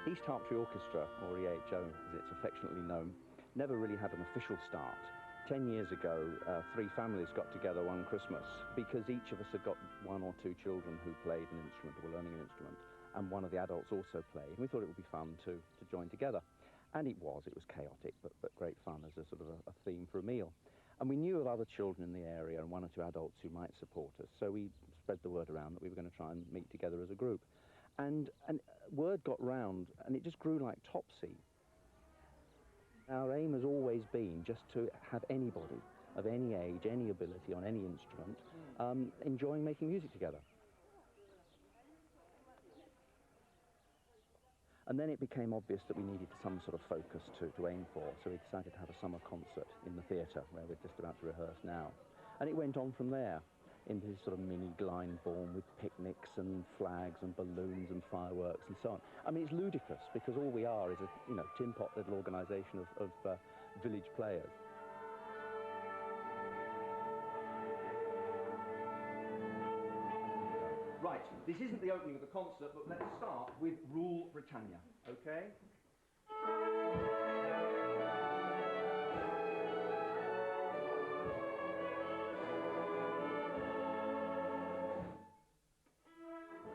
East Harptree Orchestra, or EHO as it's affectionately known, never really had an official start. 10 years ago, 3 families got together one Christmas because each of us had got 1 or 2 children who played an instrument or were learning an instrument, and one of the adults also played, and we thought it would be fun to join together. And it was chaotic, but great fun as a sort of a theme for a meal. And we knew of other children in the area and 1 or 2 adults who might support us, so we spread the word around that we were going to try and meet together as a group. And word got round, and it just grew like topsy. Our aim has always been just to have anybody of any age, any ability on any instrument, enjoying making music together. And then it became obvious that we needed some sort of focus to aim for, so we decided to have a summer concert in the theatre, where we're just about to rehearse now. And it went on from there, into this sort of mini Glyndebourne with picnics and flags and balloons and fireworks and so on. I mean, it's ludicrous, because all we are is a tin pot little organisation of village players. Right, this isn't the opening of the concert, but let's start with Rule Britannia, okay?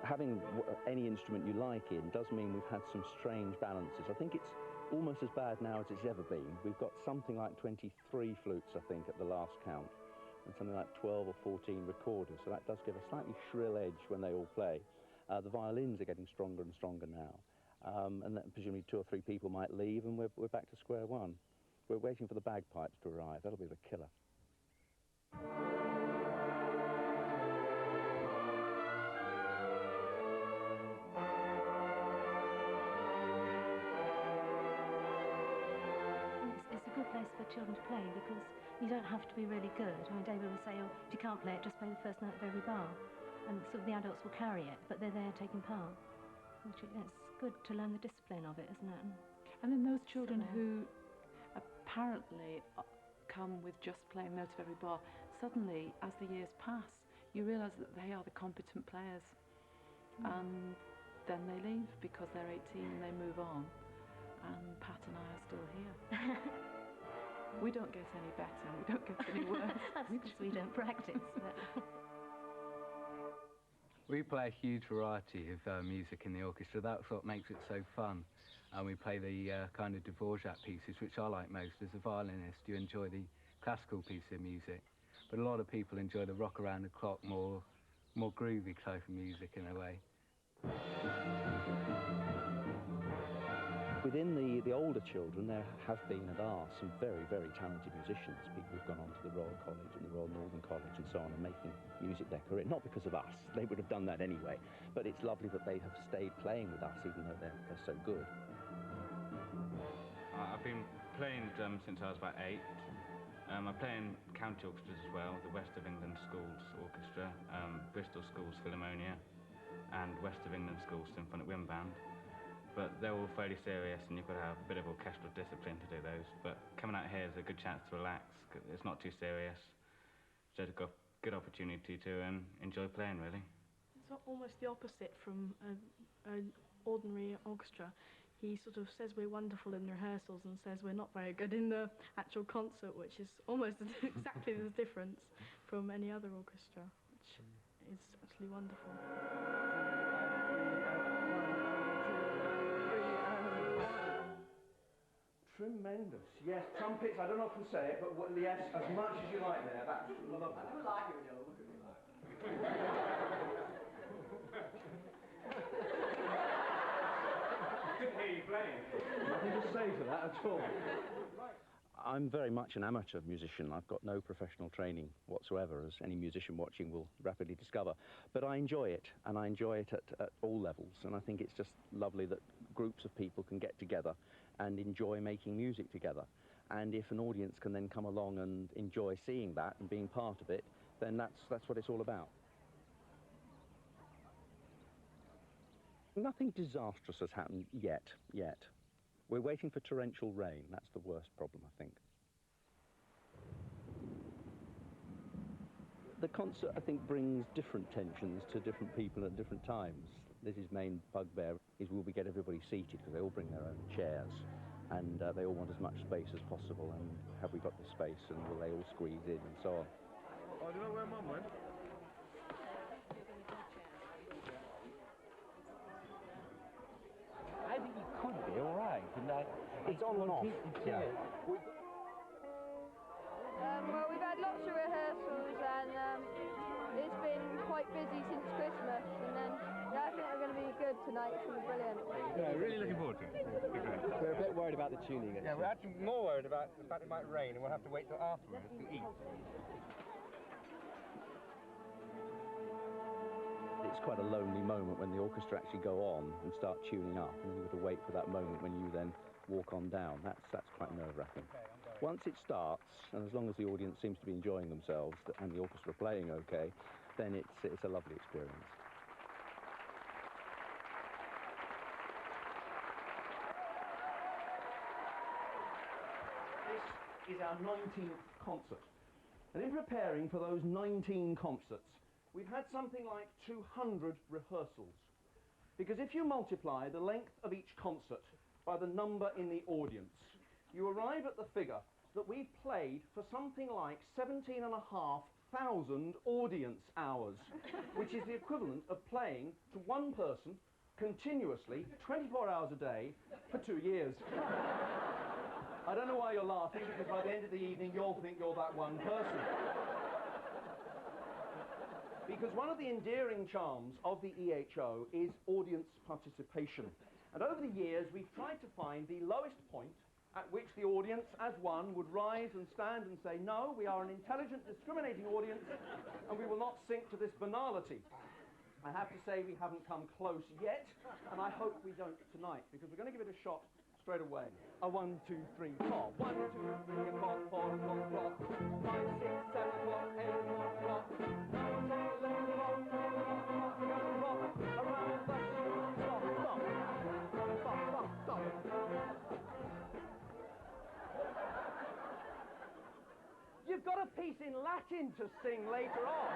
Having any instrument you like in does mean we've had some strange balances. I think it's almost as bad now as it's ever been. We've got something like 23 flutes, I think, at the last count, and something like 12 or 14 recorders, so that does give a slightly shrill edge when they all play. The violins are getting stronger and stronger now, and then presumably 2 or 3 people might leave and we're back to square one. We're waiting for the bagpipes to arrive. That'll be the killer. Place for children to play, because you don't have to be really good. I mean, David will say, oh, if you can't play it, just play the first note of every bar, and sort of the adults will carry it, but they're there taking part. Which it's good to learn the discipline of it, isn't it? And then those children who apparently come with just playing a note of every bar, suddenly, as the years pass, you realise that they are the competent players, and then they leave because they're 18 and they move on, and Pat and I are still here. We don't get any better, and we don't get any worse. That's because we don't practice. We play a huge variety of music in the orchestra. That's what makes it so fun. And we play the kind of Dvorak pieces, which I like most. As a violinist, you enjoy the classical piece of music, but a lot of people enjoy the rock around the clock, more groovy type of music in a way. Within the older children, there have been and are some very, very talented musicians, people who've gone on to the Royal College and the Royal Northern College and so on, and making music their career. Not because of us, they would have done that anyway, but it's lovely that they have stayed playing with us, even though they're so good. I've been playing drums since I was about 8. I play in county orchestras as well, the West of England Schools Orchestra, Bristol Schools Philharmonia, and West of England Schools Symphonic Wind Band. But they're all fairly serious, and you've got to have a bit of orchestral discipline to do those. But coming out here is a good chance to relax. It's not too serious. So it's a good opportunity to enjoy playing, really. It's almost the opposite from an ordinary orchestra. He sort of says we're wonderful in rehearsals and says we're not very good in the actual concert, which is almost exactly the difference from any other orchestra, which is actually wonderful. Tremendous. Yes, trumpets, I don't often say it, but yes, as much as you like there. That's lovely. I do like it when you look at me like. Couldn't hear you playing. Nothing to say to that at all. I'm very much an amateur musician. I've got no professional training whatsoever, as any musician watching will rapidly discover. But I enjoy it, and I enjoy it at all levels. And I think it's just lovely that groups of people can get together and enjoy making music together. And if an audience can then come along and enjoy seeing that and being part of it, then that's what it's all about. Nothing disastrous has happened yet. We're waiting for torrential rain. That's the worst problem, I think. The concert, I think, brings different tensions to different people at different times. This is main bugbear, is will we get everybody seated, because they all bring their own chairs, and they all want as much space as possible, and have we got the space, and will they all squeeze in, and so on. Oh, do you know where Mum went? I think it could be all right, and It's on and off. Yeah. Well, we've had lots of rehearsals, and it's been quite busy since Christmas, and then I think we're going to be good tonight. It's going to be brilliant. Yeah, really looking forward to it. we're a bit worried about the tuning. Yeah, we're actually more worried about the fact it might rain and we'll have to wait till afterwards to eat. It's quite a lonely moment when the orchestra actually go on and start tuning up, and you've got to wait for that moment when you then walk on down. That's quite nerve-wracking. Once it starts, and as long as the audience seems to be enjoying themselves and the orchestra playing okay, then it's a lovely experience. This is our 19th concert. And in preparing for those 19 concerts, we've had something like 200 rehearsals. Because if you multiply the length of each concert by the number in the audience, you arrive at the figure that we've played for something like 17,500 audience hours, which is the equivalent of playing to one person continuously, 24 hours a day, for 2 years. I don't know why you're laughing, because by the end of the evening you'll think you're that one person. Because one of the endearing charms of the EHO is audience participation. And over the years we've tried to find the lowest point at which the audience, as one, would rise and stand and say, no, we are an intelligent, discriminating audience, and we will not sink to this banality. I have to say we haven't come close yet, and I hope we don't tonight, because we're going to give it a shot straight away. A 1, 2, 3, 4. 1, 2, 3 o'clock, 4 o'clock, 5, 6, 7 o'clock, 8 o'clock, 9, 10, 11 o'clock, 12 o'clock, 13 o'clock, around the stop, stop, stop, stop, stop. You've got a piece in Latin to sing later on.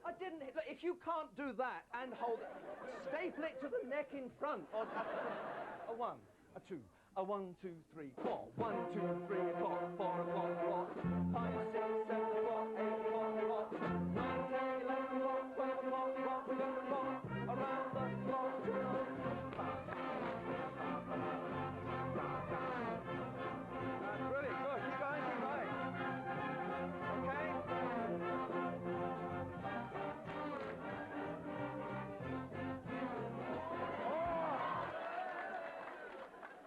I didn't. Look, if you can't do that and hold it, staple it to the neck in front. Or a 1, a 2, a 1, 2, 3, 4. 1, 2, 3 o'clock, 4 o'clock, 5, 6, 7 o'clock, 8 o'clock, 9, 10, 11 o'clock, 12 o'clock, 13 o'clock, around the clock. Brilliant, good. You guys are right. Okay?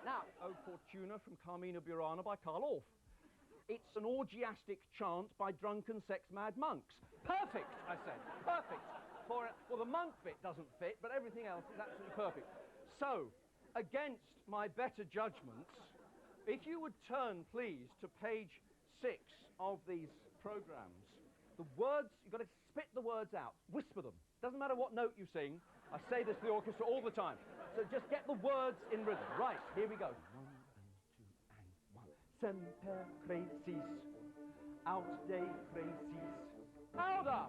Now, O Fortuna from Carmina Burana by Karl Orff. It's an orgiastic chant by drunken sex-mad monks. Perfect, I said. Perfect. Well, the monk bit doesn't fit, but everything else is absolutely perfect. So, against my better judgments, if you would turn, please, to page 6 of these programs, the words, you've got to spit the words out, whisper them. Doesn't matter what note you sing. I say this to the orchestra all the time. So just get the words in rhythm. Right, here we go. 1 and 2 and 1. Semper crescis, aut Dei crescis. Louder!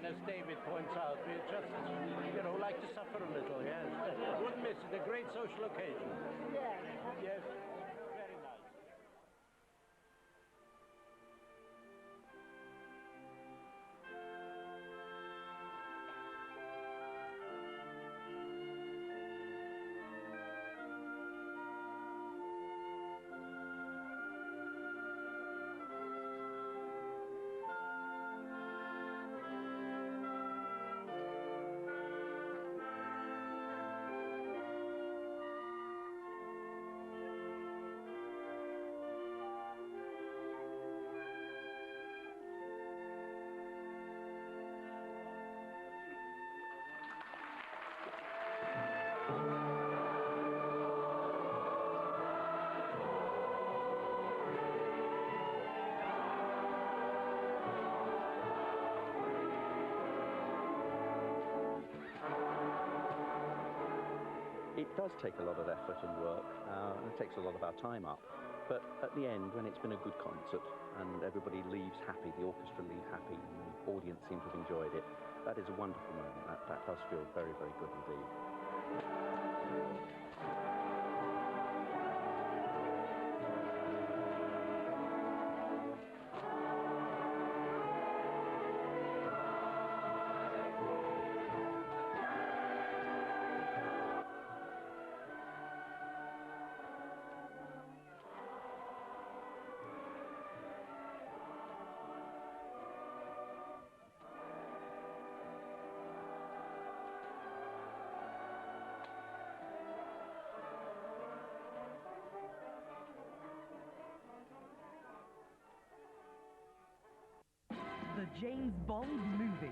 As David points out, we just, like to suffer a little, yes. Wouldn't miss it, a great social occasion. Yeah. Yes, very nice. It does take a lot of effort and work, and it takes a lot of our time up. But at the end, when it's been a good concert and everybody leaves happy, the orchestra leaves happy, and the audience seems to have enjoyed it, that is a wonderful moment. That does feel very, very good indeed. The James Bond movie.